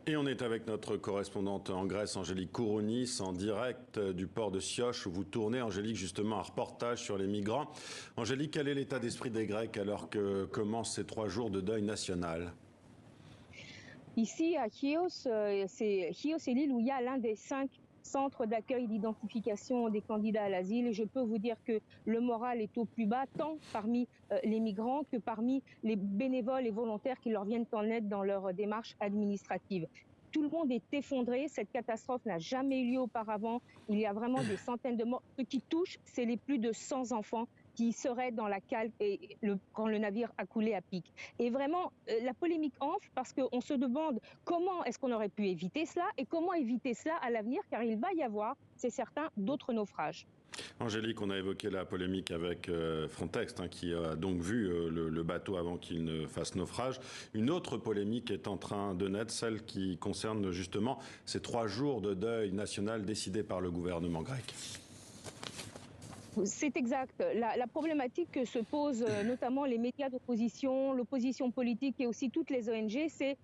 Et on est avec notre correspondante en Grèce, Angélique Kourounis, en direct du port de Chios, où vous tournez, Angélique, justement un reportage sur les migrants. Angélique, quel est l'état d'esprit des Grecs alors que commencent ces 3 jours de deuil national? Ici, à Chios, c'est l'île où il y a l'un des 5 centres d'accueil d'identification des candidats à l'asile. Et je peux vous dire que le moral est au plus bas, tant parmi les migrants que parmi les bénévoles et volontaires qui leur viennent en aide dans leur démarche administrative. Tout le monde est effondré. Cette catastrophe n'a jamais eu lieu auparavant. Il y a vraiment des centaines de morts. Ce qui touche, c'est les plus de 100 enfants qui seraient dans la cale quand le navire a coulé à pic. Et vraiment, la polémique enfle parce qu'on se demande comment est-ce qu'on aurait pu éviter cela et comment éviter cela à l'avenir, car il va y avoir, c'est certain, d'autres naufrages. Angélique, on a évoqué la polémique avec Frontex, qui a donc vu le bateau avant qu'il ne fasse naufrage. Une autre polémique est en train de naître, celle qui concerne justement ces 3 jours de deuil national décidés par le gouvernement grec. C'est exact. La problématique que se posent notamment les médias d'opposition, l'opposition politique et aussi toutes les ONG, c'est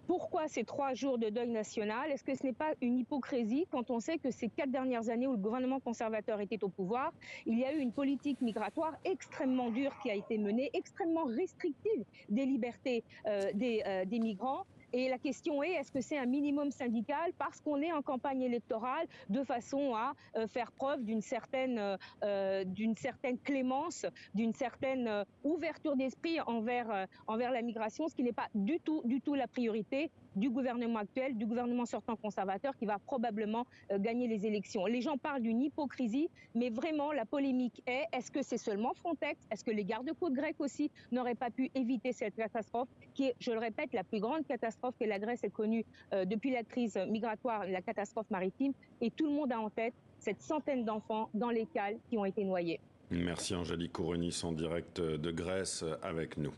pourquoi ces 3 jours de deuil national? Est-ce que ce n'est pas une hypocrisie quand on sait que ces 4 dernières années où le gouvernement conservateur était au pouvoir, il y a eu une politique migratoire extrêmement dure qui a été menée, extrêmement restrictive des libertés des migrants? Et la question est que c'est un minimum syndical parce qu'on est en campagne électorale de façon à faire preuve d'une certaine clémence, d'une certaine ouverture d'esprit envers la migration, ce qui n'est pas du tout la priorité du gouvernement actuel, du gouvernement sortant conservateur qui va probablement gagner les élections. Les gens parlent d'une hypocrisie, mais vraiment la polémique est-ce que c'est seulement Frontex? Est-ce que les gardes-côtes grecs aussi n'auraient pas pu éviter cette catastrophe qui est, je le répète, la plus grande catastrophe que la Grèce ait connue depuis la crise migratoire, la catastrophe maritime, et tout le monde a en tête cette centaine d'enfants dans les cales qui ont été noyés. Merci Angélique Kourounis en direct de Grèce avec nous.